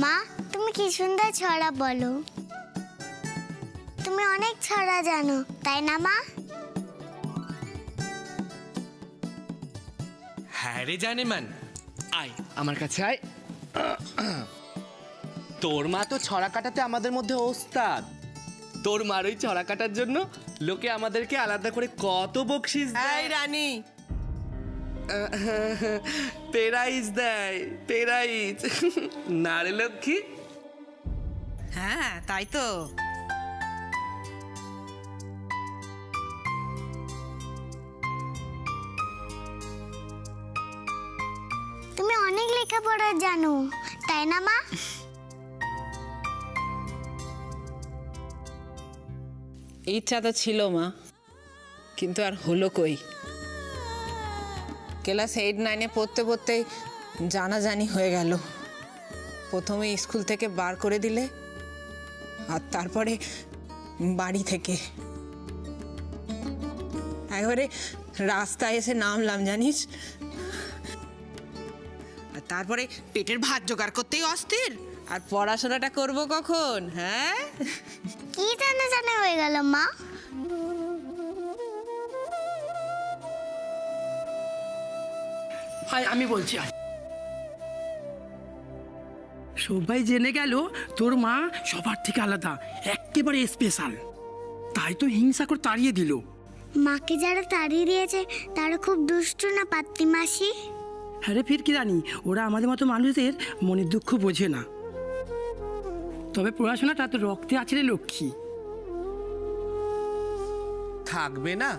মা, তুমি কি সুন্দর ছড়া বলো। তুমি অনেক ছড়া জানো, তাই না মা? হ্যাঁ রে জানেমান, আয় আমার কাছে আয়। তোর মা তো ছড়া কাটাতে আমাদের মধ্যে ওস্তাদ। তোর মার ওই ছড়া কাটার জন্য লোকে আমাদেরকে আলাদা করে কত বকশিস দেয়। রানী, পেরাইজ দেয়, পেরাইজ। না রে লক্ষ্মী? হ্যাঁ তাই তো। তুমি অনেক লেখাপড়া জানো, তাই না মা? ইচ্ছা তো ছিল মা, কিন্তু আর হলো কই। ক্লাস 8-9-এ পড়তে পড়তেই জানাজানি হয়ে গেল। প্রথমে স্কুল থেকে বার করে দিলে, আর তারপরে বাড়ি থেকে একবারে রাস্তায় এসে নামলাম জানিস। আর তারপরে পেটের ভাত জোগাড় করতেই অস্থির, আর পড়াশোনাটা করব কখন? হ্যাঁ, কি জানা হয়ে গেল মা? আমি বলছি, সবাই জেনে গেল তোর মা সবার থেকে আলাদা, একেবারে স্পেশাল। তাই তো হিংসা করে তাড়িয়ে দিল। মাকে যারা তাড়িয়ে দিয়েছে তারা খুব দুষ্ট না পাত্তি মাসি? হ্যাঁ রে, ফির কি জানি, ওরা আমাদের মতো মানুষদের মনের দুঃখ বোঝে না। তবে পড়াশোনাটা তো রক্তে আছে রে লক্ষ্মী। থাকবে না?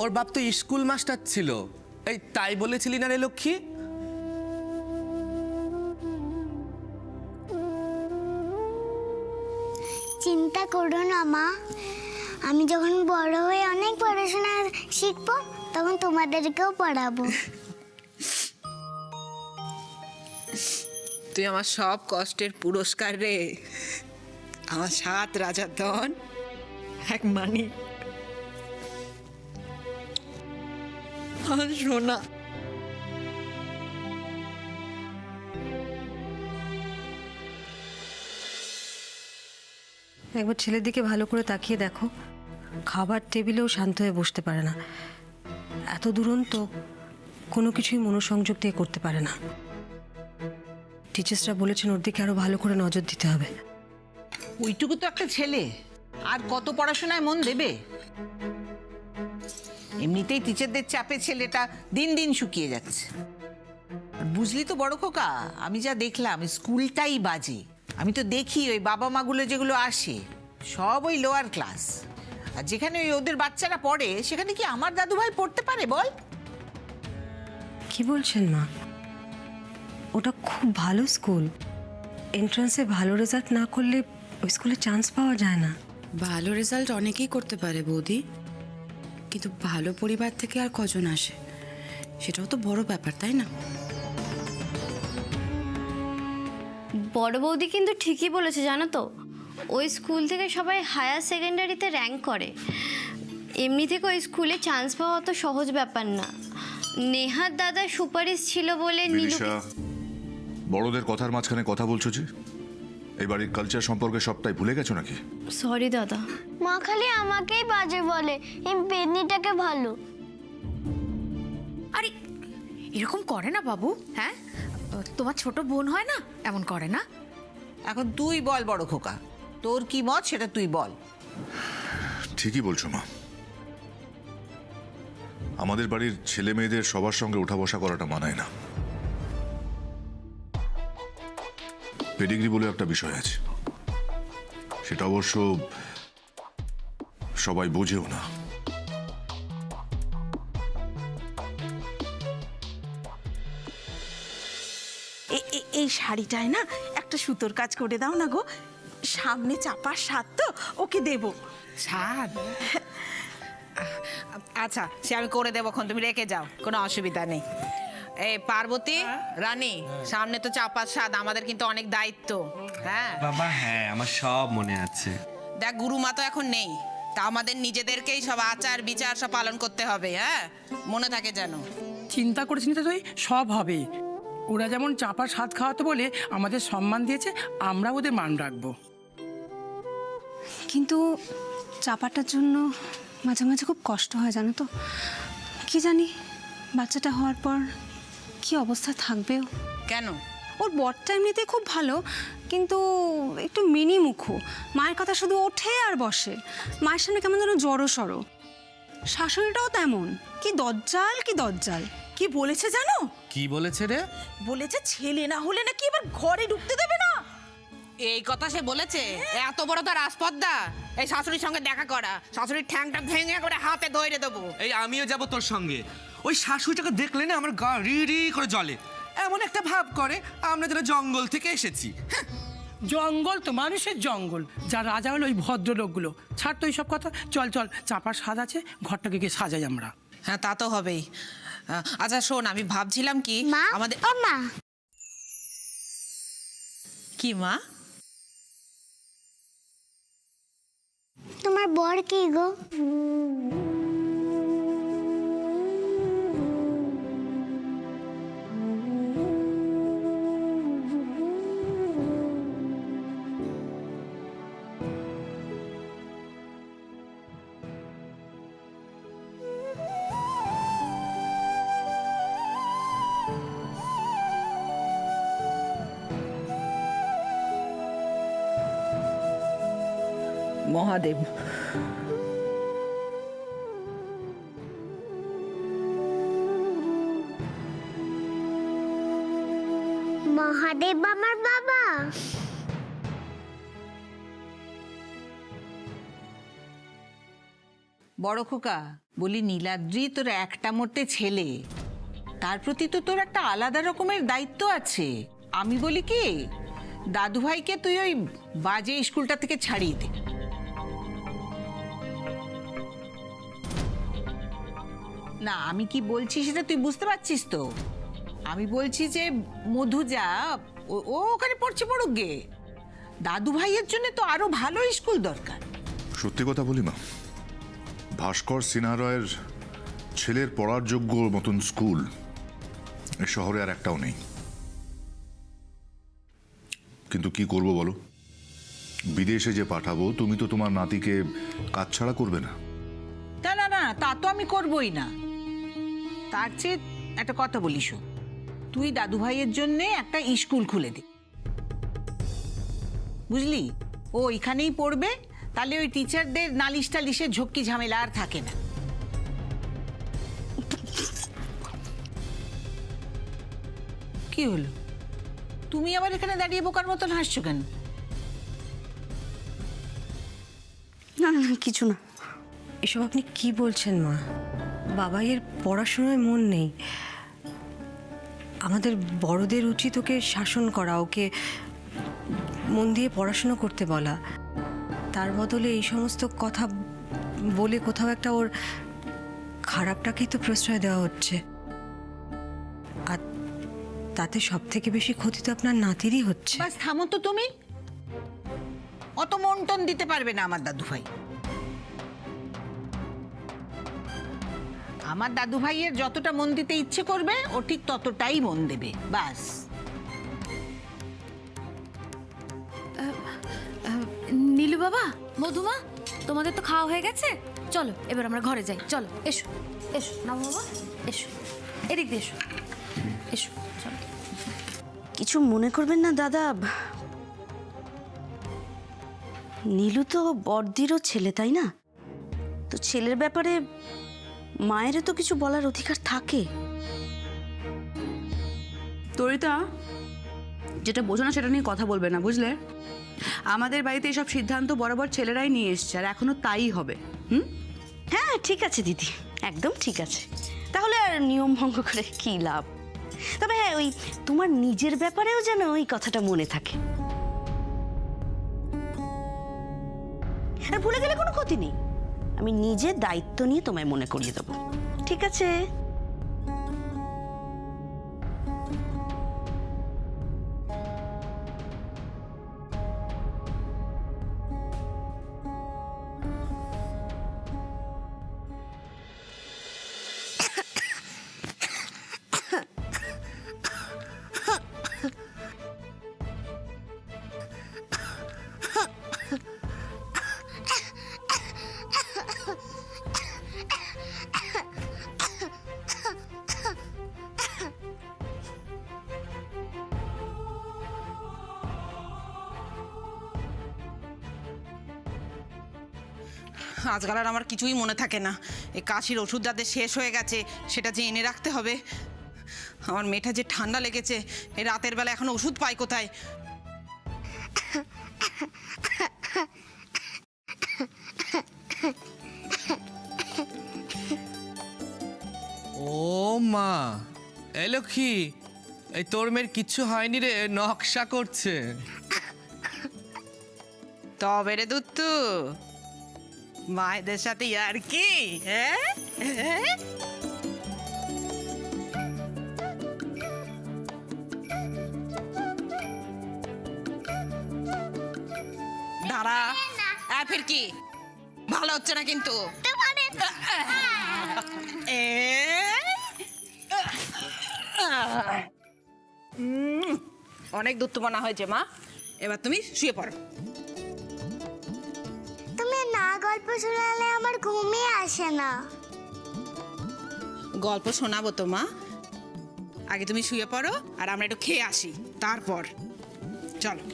ওর বাপ তো স্কুল মাস্টার ছিল, এই তাই বলেছিলি না রে লক্ষ্মী? চিন্তা করো না মা, আমি যখন বড় হয়ে অনেক পড়াশোনা শিখবো তখন তোমাদেরকেও পড়াবো। তুই আমার সব কষ্টের পুরস্কার রে, আমার 7 রাজার ধন, 1 মানিক। সোনা, একবার ছেলের দিকে ভালো করে তাকিয়ে দেখো, খাবার টেবিলেও শান্ত হয়ে বসতে পারে না। এত দুরন্ত, কোনো কিছুই মনোসংযোগ দিয়ে করতে পারে না। টিচার্সরা বলেছেন ওর দিকে আরো ভালো করে নজর দিতে হবে। ওইটুকু তো একটা ছেলে, আর কত পড়াশোনায় মন দেবে? এমনিতেই টিচারদের চাপে ছেলেটা দিন দিন শুকিয়ে যাচ্ছে। আর বুঝলি তো বড় খোকা, আমি যা দেখলাম স্কুলটাই বাজে। আমি তো দেখি ওই বাবা মাগুলো যেগুলো আসে সব ওই লোয়ার ক্লাস, আর যেখানে ওই ওদের বাচ্চারা পড়ে সেখানে কি আমার দাদু ভাই পড়তে পারে বল? কি বলছেন মা? ওটা খুব ভালো স্কুল। এন্ট্রান্সে ভালো রেজাল্ট না করলে ওই স্কুলে চান্স পাওয়া যায় না। ভালো রেজাল্ট অনেকেই করতে পারে বৌদি, কিন্তু ভালো পরিবার থেকে আর কজন আসে, সেটাও তো বড় ব্যাপার, তাই না? বড় বৌদি কিন্তু ঠিকই বলেছে জানো তো, ওই স্কুল থেকে সবাই হায়ার সেকেন্ডারিতে র্যাঙ্ক করে। এমনি থেকে ওই স্কুলে চান্স পাওয়া অত সহজ ব্যাপার না। নেহার দাদার সুপারিশ ছিল বলে বিদিশা, বড়দের কথার মাঝখানে কথা বলছো যে? এই বাড়ির কালচার সম্পর্কে সবটাই ভুলে গেছো নাকি? সরি দাদা। মা খালি আমাকেই বাজে বলে, এই পেতনিটাকে ভালো। আরে এরকম করে না বাবু, হ্যাঁ? তোমার ছোট বোন হয় না, এমন করে না। এখন তুই বল বড় খোকা, তোর কি মত সেটা তুই বল। ঠিকই বলছো মা, আমাদের বাড়ির ছেলে মেয়েদের সবার সঙ্গে উঠা বসা করাটা মানায় না। পেডিগ্রি বলে একটা বিষয় আছে, সেটা অবশ্য সবাই বোঝেও না। এই শাড়িটায় না একটা সুতোর কাজ করে দাও না গো, সামনে চাপার স্বাদ তো ওকে দেব। স্বাদ? আচ্ছা সে আমি করে দেবো, তুমি রেখে যাও, কোনো অসুবিধা নেই। এই পার্বতী, রানী, সামনে তো চাপার স্বাদ, আমাদের কিন্তু অনেক দায়িত্ব। হ্যাঁ বাবা, হ্যাঁ আমার সব মনে আছে। দেখ গুরুমা তো এখন নেই, তা আমাদের নিজেদেরকেই সব আচার বিচার সব পালন করতে হবে। হ্যাঁ, মনে থাকে যেন। চিন্তা করেছি না তুই, সব হবে। ওরা যেমন চাপার স্বাদ খাওয়াতে বলে আমাদের সম্মান দিয়েছে, আমরা ওদের মান রাখবো। কিন্তু চাপাটার জন্য মাঝে মাঝে খুব কষ্ট হয় জানো তো। কি জানি বাচ্চাটা হওয়ার পর কি অবস্থা থাকবেও। কেন? ওর বরটা এমনিতে খুব ভালো, কিন্তু একটু মিনি মুখো। মায়ের কথা শুধু ওঠে আর বসে। মায়ের সামনে কেমন যেন জড়ো সড়ো। শাশুড়িটাও তেমন, কি দজ্জাল কি দজ্জাল। কি বলেছে জানো? কি বলেছে রে? বলেছে ছেলে না হলে নাকি এবার ঘরে ঢুকতে দেবে না। এই কথা সে বলেছে? এত বড় তার আসপদ্দা এই শাশুড়ির সঙ্গে দেখা করা, শাশুড়ির ঠ্যাংটা ভেঙে করে হাতে ধরে দেবো। এই আমিও যাব তোর সঙ্গে। ওই শাশুড়িটাকে দেখলে না আমার গা রি রি করে জ্বলে। এমন একটা ভাব করে আমরা যেন জঙ্গল থেকে এসেছি। জঙ্গল তো মানুষের জঙ্গল, যা রাজা হলো ওই ভদ্রলোকগুলো। ছাড় তো এইসব কথা, চল চল, চাপার স্বাদ আছে, ঘরটাকে গিয়ে সাজাই আমরা। হ্যাঁ তা তো হবেই। আচ্ছা শোন, আমি ভাবছিলাম কি মা, আমাদের ও মা, কি মা? তোমার বর কি গো? মহাদেব। মহাদেব আমার বাবা। বড় খোকা, বলি নীলাদ্রি তোর একটা মোটে ছেলে, তার প্রতি তো তোর একটা আলাদা রকমের দায়িত্ব আছে। আমি বলি কি, দাদু ভাইকে তুই ওই বাজে স্কুলটা থেকে ছাড়িয়ে দে। না, আমি কি বলছি সেটা তুই বুঝতে পারছিস তো? আমি বলছি যে মধু যা, ও ওখানে পড়ছে, পড়ুক গে। দাদু ভাইয়ের জন্য তো আরো ভালো স্কুল দরকার। সত্যি কথা বলি মা, ভাস্কর সিনহা রয়ের ছেলের পড়ার যোগ্য মতন স্কুল এ শহরে আর একটাও নেই। কিন্তু কি করব বলো, বিদেশে যে পাঠাবো, তুমি তো তোমার নাতিকে কাজ ছাড়া করবে না। না না না, তা তো আমি করবই না। তার চেয়ে একটা কথা বলিস, তুই দাদু ভাইয়ের জন্য একটা স্কুল খুলে দে, বুঝলি? ও এখানেই পড়বে, তাহলে ওই টিচারদের নালিশ টালিশের ঝক্কি ঝামেলা আর থাকে না। কি হলো, তুমি আবার এখানে দাঁড়িয়ে বোকার মতন হাসছো কেন? না না না, কিছু না। এসব আপনি কি বলছেন মা? বাবাইয়ের পড়াশোনায় মন নেই। আমাদের বড়দের উচিত ওকে শাসন করা, ওকে মন দিয়ে পড়াশোনা করতে বলা। তার বদলে এই সমস্ত কথা বলে কোথাও একটা ওর খারাপটাকেই তো প্রশ্রয় দেওয়া হচ্ছে। আর তাতে সব থেকে বেশি ক্ষতি তো আপনার নাতিরই হচ্ছে। বাস থামো তো তুমি, অত মন টন দিতে পারবে না আমার দাদু ভাই। আমার দাদু ভাইয়ের যতটা মন দিতে ইচ্ছে করবে ও ঠিক ততটাই মন দেবে, বাস। নীলু বাবা, মধুমা, তোমাদের তো খাওয়া হয়ে গেছে, চলো এবার আমরা ঘরে যাই। চলো, এসো এসো না বাবা, এসো, এদিক দিয়ে এসো, এসো, চলো। কিছু মনে করবেন না দাদা, নীলু তো বড়দিরও ছেলে, তাই না? তো ছেলের ব্যাপারে মায়েরও তো কিছু বলার অধিকার থাকে। তরিতা, যেটা বোঝো না সেটা নিয়ে কথা বলবে না, বুঝলে? আমাদের বাড়িতে এইসব সিদ্ধান্ত বরাবর ছেলেরাই নিয়ে এসছে, আর এখনো তাই হবে। হ্যাঁ ঠিক আছে দিদি, একদম ঠিক আছে। তাহলে আর নিয়ম ভঙ্গ করে কি লাভ? তবে হ্যাঁ, ওই তোমার নিজের ব্যাপারেও যেন ওই কথাটা মনে থাকে। আর ভুলে গেলে কোনো ক্ষতি নেই, আমি নিজের দায়িত্ব নিয়ে তোমায় মনে করিয়ে দেবো, ঠিক আছে? আজকাল আর আমার কিছুই মনে থাকে না। এই কাশির ওষুধ যাতে শেষ হয়ে গেছে সেটা যে এনে রাখতে হবে। আমার মেয়েটা যে ঠান্ডা লেগেছে, এই রাতের বেলা এখন ওষুধ পাই কোথায়? ও মা, এই লক্ষ্মী, এই তোর মেয়ের কিচ্ছু হয়নি রে, নকশা করছে। তবে রে দুত্তু, মায়েদের সাথে আর কি? দাঁড়া, ফির কি ভালো হচ্ছে না কিন্তু। অনেক দুধ বানা হয়েছে মা, এবার তুমি শুয়ে পড়ো। তুমি না গল্প শোনালে আমার ঘুমই আসে না। গল্প শোনাবো তো মা, আগে তুমি শুয়ে পড়ো আর আমরা একটু খেয়ে আসি, তারপর চলো।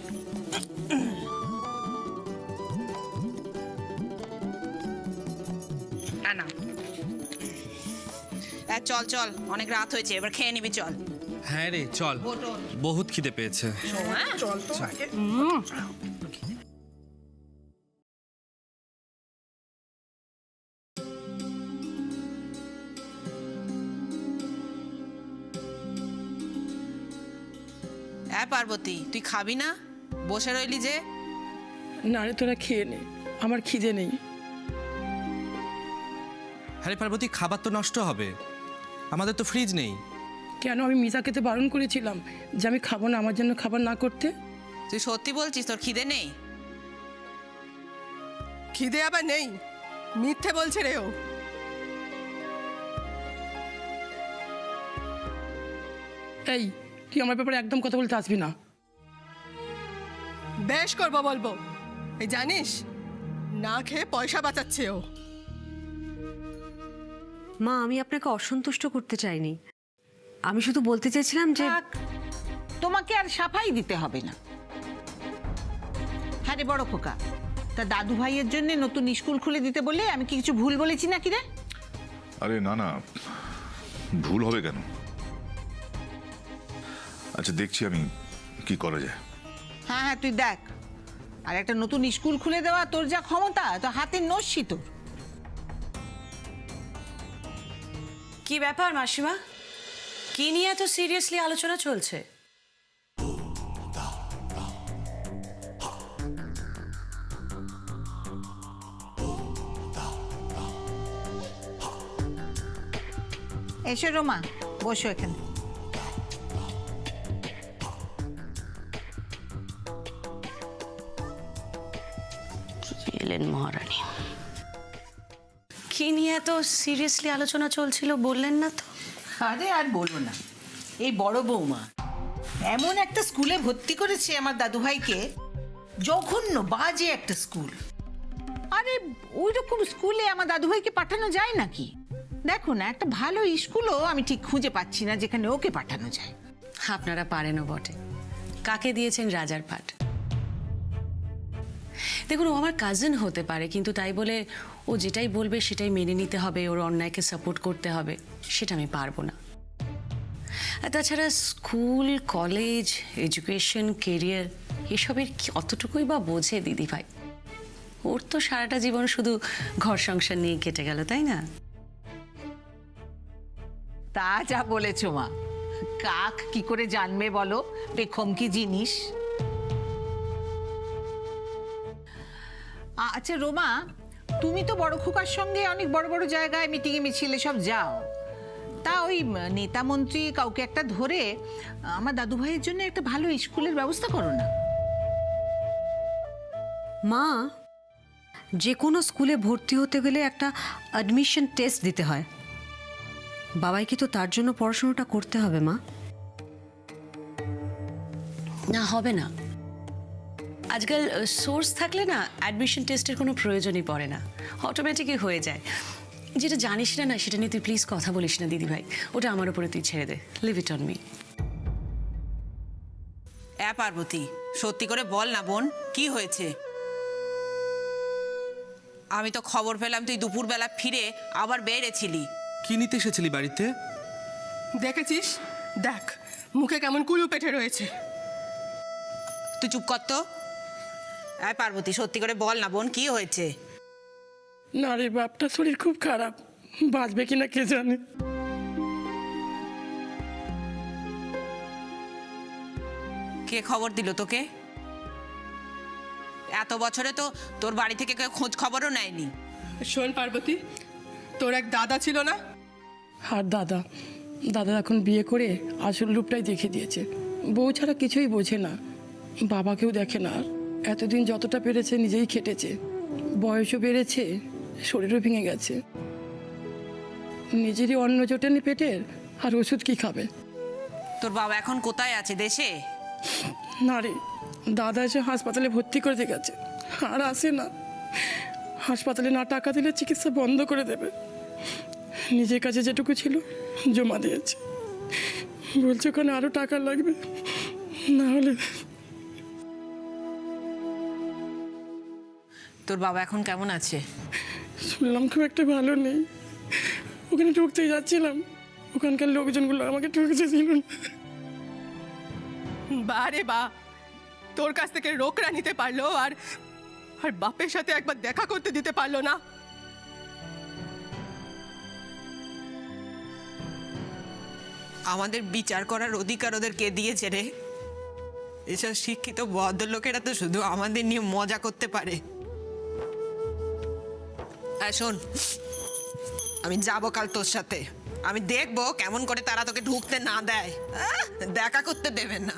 না চল চল, অনেক রাত হয়েছে, এবার খেয়ে নিবি, চল। হ্যাঁ রে চল, বহুত খিদে পেয়েছে। চল তো আগে। হ্যাঁ পার্বতী, তুই খাবি না? বসে রইলি যে। না রে, তোরা খেয়ে নে, আমার খিদে নেই। আরে পার্বতী, খাবার তো নষ্ট হবে, আমাদের তো ফ্রিজ নেই। কেন? আমি মিতা খেতে বারণ করেছিলাম যে আমি খাবো না, আমার জন্য খাবার না করতে। তুই সত্যি বলছিস তোর খিদে নেই? খিদে আবার নেই, মিথ্যে বলছে রে ও। এই, তুই আমার ব্যাপারে একদম কথা বলতে আসবি না। বেশ করবো বলবো। এই জানিস, না খেয়ে পয়সা বাঁচাচ্ছে ও। মা, আমি আপনাকে অসন্তুষ্ট করতে চাইনি, আমি শুধু বলতে চেয়েছিলাম যে থাক, তোমাকে আর সাফাই দিতে হবে না। হ্যাঁ রে বড় খোকা, তা দাদু ভাইয়ের জন্য নতুন স্কুল খুলে দিতে বলে আমি কি কিছু ভুল বলেছি নাকি রে? আরে না না, ভুল হবে কেন? আচ্ছা, দেখছি আমি কি করা যায়। হ্যাঁ হ্যাঁ, তুই দেখ। আর একটা নতুন স্কুল খুলে দেওয়া তোর যা ক্ষমতা, তো হাতের নস্যি তোর। কি ব্যাপার মাসিমা, কি নিয়ে এত সিরিয়াসলি আলোচনা চলছে? এসো রোমা, বসো এখানে। এলেন মহারানী। কি নিয়ে এত সিরিয়াসলি আলোচনা চলছিল বললেন না তো? আরে আর বলো না, এই বড় বৌমা এমন একটা স্কুলে ভর্তি করেছে আমার দাদু ভাইকে, জঘন্য বাজে একটা স্কুল। আরে ওই রকম স্কুলে আমার দাদু ভাইকে পাঠানো যায় নাকি? দেখো না, একটা ভালো স্কুলও আমি ঠিক খুঁজে পাচ্ছি না যেখানে ওকে পাঠানো যায়। আপনারা পারেনও বটে, কাকে দিয়েছেন রাজার পাট। দেখুন, ও আমার কাজিন হতে পারে, কিন্তু তাই বলে ও যেটাই বলবে সেটাই মেনে নিতে হবে, ওর অন্যায়কে সাপোর্ট করতে হবে, সেটা আমি পারবো না। আর তাছাড়া স্কুল, কলেজ, এডুকেশন, কেরিয়ার এসবের অতটুকুই বা বোঝে দিদি ভাই? ওর তো সারাটা জীবন শুধু ঘর সংসার নিয়ে কেটে গেল, তাই না? তা যা বলেছ মা, কাক কি করে জানবে বলো পেখম কি জিনিস? আচ্ছা রোমা, তুমি তো বড় খোকার সঙ্গে অনেক বড় বড় জায়গায় মিটিংয়ে মিছিলে সব যাও, তা ওই নেতা মন্ত্রী কাউকে একটা ধরে আমার দাদু ভাইয়ের জন্য একটা ভালো স্কুলের ব্যবস্থা করো না। মা, যে কোনো স্কুলে ভর্তি হতে গেলে একটা অ্যাডমিশন টেস্ট দিতে হয়, বাবাইকে তো তার জন্য পড়াশোনাটা করতে হবে মা। না, হবে না। আজকাল সোর্স থাকলে না অ্যাডমিশন টেস্টের কোনো প্রয়োজনই পড়ে না, অটোমেটিকই হয়ে যায়। যেটা জানিস না সেটা নিয়ে তুই প্লিজ কথা বলিস না দিদি ভাই, ওটা আমার উপরে তুই ছেড়ে দে, leave it on me. Parvati, সত্যি করে বল না বোন, কি হয়েছে? আমি তো খবর পেলাম তুই দুপুরবেলা ফিরে আবার বেড়েছিলি। কি নিতে এসেছিলি বাড়িতে? দেখেছিস? দেখ মুখে কেমন কুলু পেটে রয়েছে। তুই চুপ কর তো। এই পার্বতী, সত্যি করে বল না বোন, কি হয়েছে? না রে, বাপটা শরীর খুব খারাপ, বাঁচবে কিনা কে জানে। কে খবর দিল তোকে? এত বছরে তো তোর বাড়ি থেকে কেউ খোঁজ খবরও নেয়নি। শোন পার্বতী, তোর এক দাদা ছিল না? আর দাদা এখন বিয়ে করে আসল রূপটাই দেখে দিয়েছে। বউ ছাড়া কিছুই বোঝে না, বাবাকেও দেখে না। এতদিন যতটা পেরেছে নিজেই খেটেছে, বয়সও বেড়েছে, শরীরও ভেঙে গেছে। নিজেরই অন্ন জোটেনি পেটের, আর ওষুধ কি খাবে? তোর বাবা এখন কোথায় আছে? দেশে? না রে, দাদা এসে হাসপাতালে ভর্তি করে দিয়ে গেছে, আর আসে না। হাসপাতালে না টাকা দিলে চিকিৎসা বন্ধ করে দেবে। নিজের কাছে যেটুকু ছিল জমা দিয়েছে, বলছে ওখানে আরো টাকা লাগবে, না হলে। তোর বাবা এখন কেমন আছে? শুনলাম খুব একটা ভালো নেই। ওখানে ঢুকতে যাচ্ছিলাম, ওখানকার লোকজনগুলো আমাকে ঢুকতে দিল না। বারে বা, তোর কাছ থেকে রোকরা নিতে পারলো, আর বাপের সাথে একবার দেখা করতে দিতে পারলো না। আমাদের বিচার করার অধিকার ওদের কে দিয়েছে রে? এসব শিক্ষিত ভদ্রলোকেরা তো শুধু আমাদের নিয়ে মজা করতে পারে। শোন, আমি যাবো কাল তোর সাথে। আমি দেখবো কেমন করে তারা তোকে ঢুকতে না দেয়, দেখা করতে দেবেন না।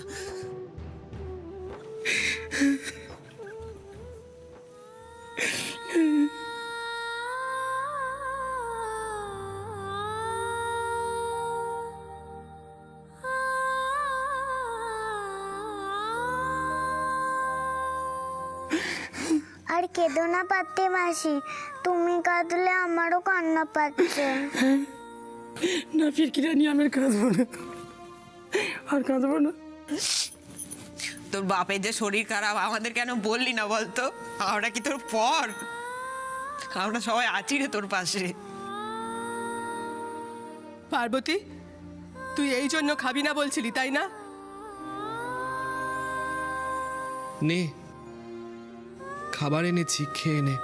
আর কেঁদো না পাত্তি মাসি, তুমি কাঁদলে আমারও কান্না পাচ্ছে। না ফিরকিরা নিয়ে আমি কাঁদবো না, আর কাঁদবো না। তোর বাপের যে শরীর খারাপ, আমাদের কেন বললি না বলতো? আমরা কি তোর পর? আমরা সবাই আছি রে তোর পাশে। পার্বতী, তুই এই জন্য খাবি না বলছিলি, তাই না? নে, খাবার এনেছি, খেয়ে নে।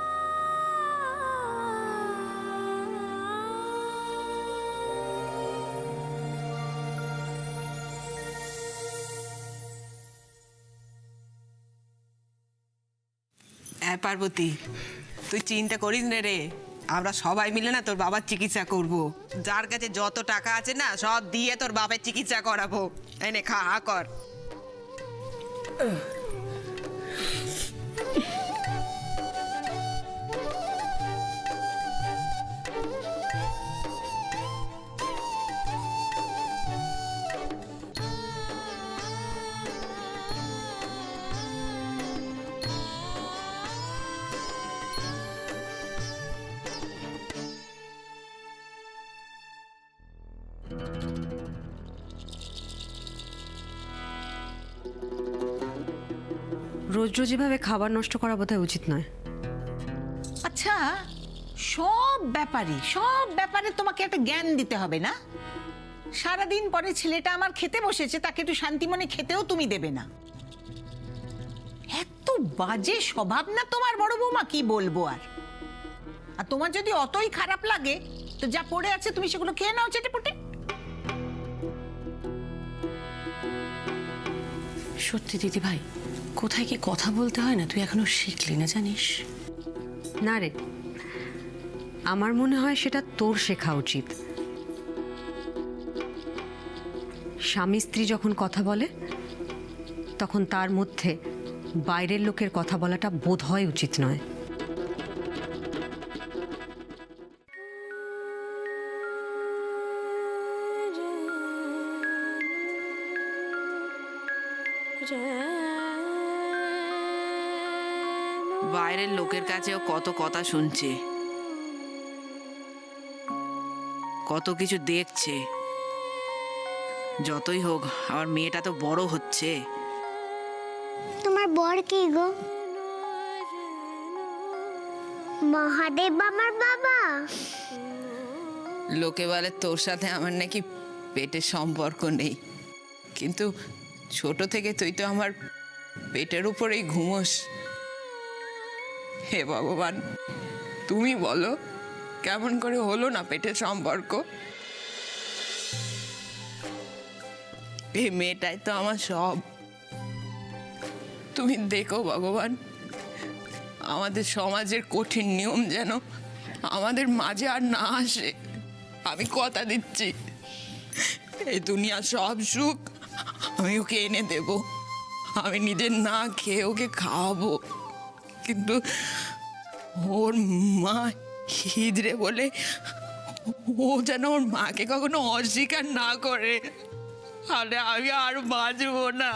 হ্যাঁ পার্বতী, তুই চিন্তা করিস না রে, আমরা সবাই মিলে না তোর বাবার চিকিৎসা করব। যার কাছে যত টাকা আছে না, সব দিয়ে তোর বাবার চিকিৎসা করাবো। এনে খা, হা কর। রোজ রোজ এভাবে খাবার নষ্ট করা বোধহয় উচিত নয়। আচ্ছা, সব ব্যাপারে তোমাকে একটা জ্ঞান দিতে হবে না? সারাদিন পরে ছেলেটা আমার খেতে বসেছে, তাকে একটু শান্তি মনে খেতেও তুমি দেবে না। এত বাজে স্বভাব না তোমার বড় বৌমা, কি বলবো আর। আর তোমার যদি অতই খারাপ লাগে, তো যা পড়ে আছে তুমি সেগুলো খেয়ে নাও চেটেপুটে। সত্যি দিদি ভাই, কোথায় কি কথা বলতে হয় না তুই এখনো শিখলি না, জানিস? না রে, আমার মনে হয় সেটা তোর শেখা উচিত। স্বামী স্ত্রী যখন কথা বলে, তখন তার মধ্যে বাইরের লোকের কথা বলাটা বোধ হয় উচিত নয়। বাইরের লোকের কাছেও কত কথা শুনছে, কত কিছু দেখছে। যতই হোক, আমার মেয়েটা তো বড় হচ্ছে। তোমার বর কি গো? মহাদেব আমার বাবা? লোকে বলে তোর সাথে আমার নাকি পেটের সম্পর্ক নেই, কিন্তু ছোট থেকে তুই তো আমার পেটের উপরেই ঘুমোস। হে ভগবান, তুমি বলো কেমন করে হলো না পেটের সম্পর্ক? এই মেয়েটাই তো আমার সব। তুমি দেখো ভগবান, আমাদের সমাজের কঠিন নিয়ম যেন আমাদের মাঝে আর না আসে। আমি কথা দিচ্ছি, এই দুনিয়ার সব সুখ আমি ওকে এনে দেব। আমি নিজে না খেয়ে ওকে খাওয়াবো, কিন্তু ওর মা হিজড়ে বলে ও যেন ওর মাকে কখনো অস্বীকার না করে, তাহলে আমি আর বাঁচবো না।